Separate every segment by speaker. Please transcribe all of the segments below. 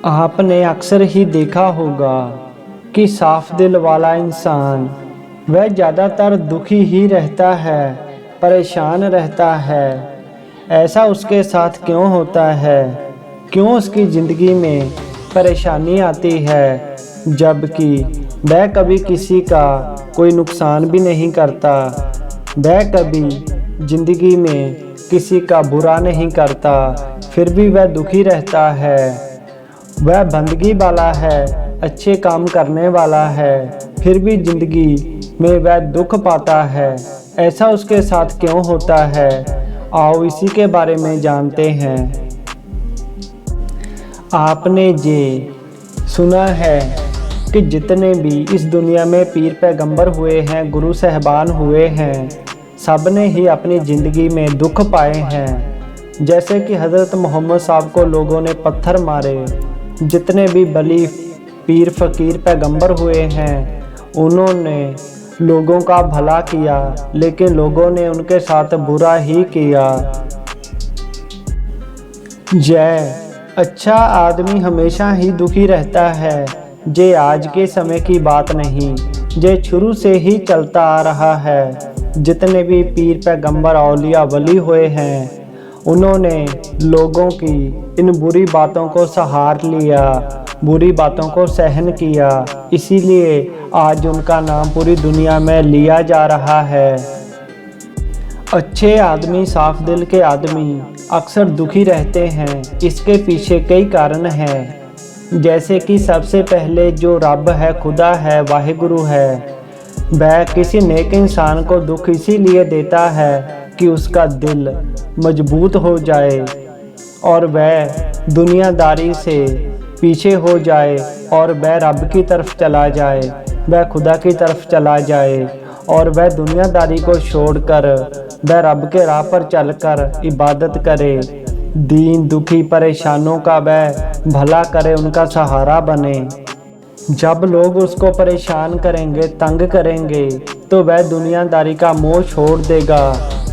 Speaker 1: आपने अक्सर ही देखा होगा कि साफ दिल वाला इंसान वह ज़्यादातर दुखी ही रहता है, परेशान रहता है। ऐसा उसके साथ क्यों होता है? क्यों उसकी ज़िंदगी में परेशानी आती है, जबकि वह कभी किसी का कोई नुकसान भी नहीं करता, वह कभी ज़िंदगी में किसी का बुरा नहीं करता, फिर भी वह दुखी रहता है। वह बंदगी वाला है, अच्छे काम करने वाला है, फिर भी ज़िंदगी में वह दुख पाता है। ऐसा उसके साथ क्यों होता है? आओ इसी के बारे में जानते हैं। आपने ये सुना है कि जितने भी इस दुनिया में पीर पैगंबर हुए हैं, गुरु साहबान हुए हैं, सब ने ही अपनी ज़िंदगी में दुख पाए हैं। जैसे कि हज़रत मोहम्मद साहब को लोगों ने पत्थर मारे, जितने भी बली पीर फ़कीर पैगंबर हुए हैं, उन्होंने लोगों का भला किया, लेकिन लोगों ने उनके साथ बुरा ही किया। जय अच्छा आदमी हमेशा ही दुखी रहता है, जे आज के समय की बात नहीं, जे शुरू से ही चलता आ रहा है। जितने भी पीर पैगंबर औलिया वली हुए हैं, उन्होंने लोगों की इन बुरी बातों को सहार लिया, बुरी बातों को सहन किया, इसीलिए आज उनका नाम पूरी दुनिया में लिया जा रहा है। अच्छे आदमी, साफ दिल के आदमी अक्सर दुखी रहते हैं। इसके पीछे कई कारण हैं, जैसे कि सबसे पहले जो रब है, खुदा है, वाहिगुरु है, वह किसी नेक इंसान को दुख इसीलिए देता है कि उसका दिल मजबूत हो जाए और वह दुनियादारी से पीछे हो जाए और वह रब की तरफ चला जाए, वह खुदा की तरफ चला जाए और वह दुनियादारी को छोड़कर वह रब के राह पर चलकर इबादत करे, दीन दुखी परेशानों का वह भला करे, उनका सहारा बने। जब लोग उसको परेशान करेंगे, तंग करेंगे, तो वह दुनियादारी का मोह छोड़ देगा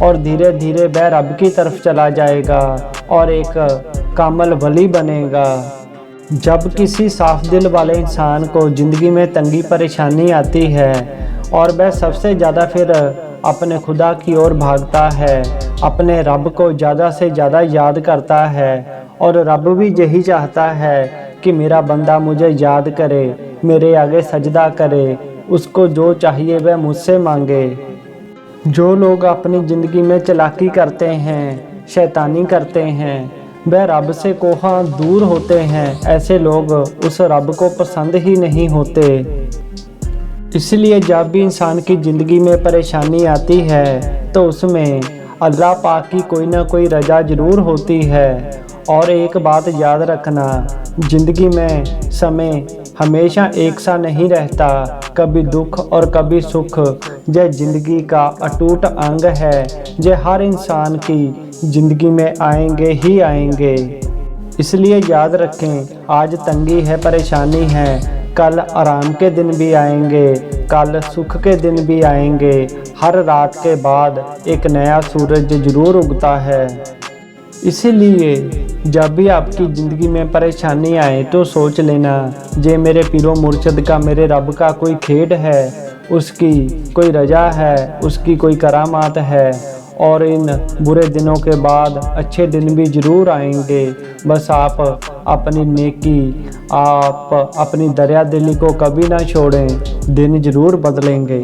Speaker 1: और धीरे धीरे वह रब की तरफ चला जाएगा और एक कामल वली बनेगा। जब किसी साफ दिल वाले इंसान को ज़िंदगी में तंगी परेशानी आती है और वह सबसे ज़्यादा फिर अपने खुदा की ओर भागता है, अपने रब को ज़्यादा से ज़्यादा याद करता है और रब भी यही चाहता है कि मेरा बंदा मुझे याद करे, मेरे आगे सजदा करे, उसको जो चाहिए वह मुझसे मांगे। जो लोग अपनी ज़िंदगी में चालाकी करते हैं, शैतानी करते हैं, वह रब से कोहा दूर होते हैं। ऐसे लोग उस रब को पसंद ही नहीं होते। इसलिए जब भी इंसान की ज़िंदगी में परेशानी आती है तो उसमें अल्लाह पाक की कोई ना कोई रजा ज़रूर होती है। और एक बात याद रखना, ज़िंदगी में समय हमेशा एक सा नहीं रहता, कभी दुख और कभी सुख यह ज़िंदगी का अटूट अंग है, जो हर इंसान की ज़िंदगी में आएंगे ही आएंगे। इसलिए याद रखें, आज तंगी है, परेशानी है, कल आराम के दिन भी आएंगे, कल सुख के दिन भी आएंगे। हर रात के बाद एक नया सूरज जरूर उगता है। इसीलिए जब भी आपकी ज़िंदगी में परेशानी आए तो सोच लेना, जे मेरे पीरो मुर्शद का, मेरे रब का कोई खेड है, उसकी कोई रजा है, उसकी कोई करामात है और इन बुरे दिनों के बाद अच्छे दिन भी ज़रूर आएंगे। बस आप अपनी नेकी, आप अपनी दरिया दिली को कभी ना छोड़ें, दिन ज़रूर बदलेंगे।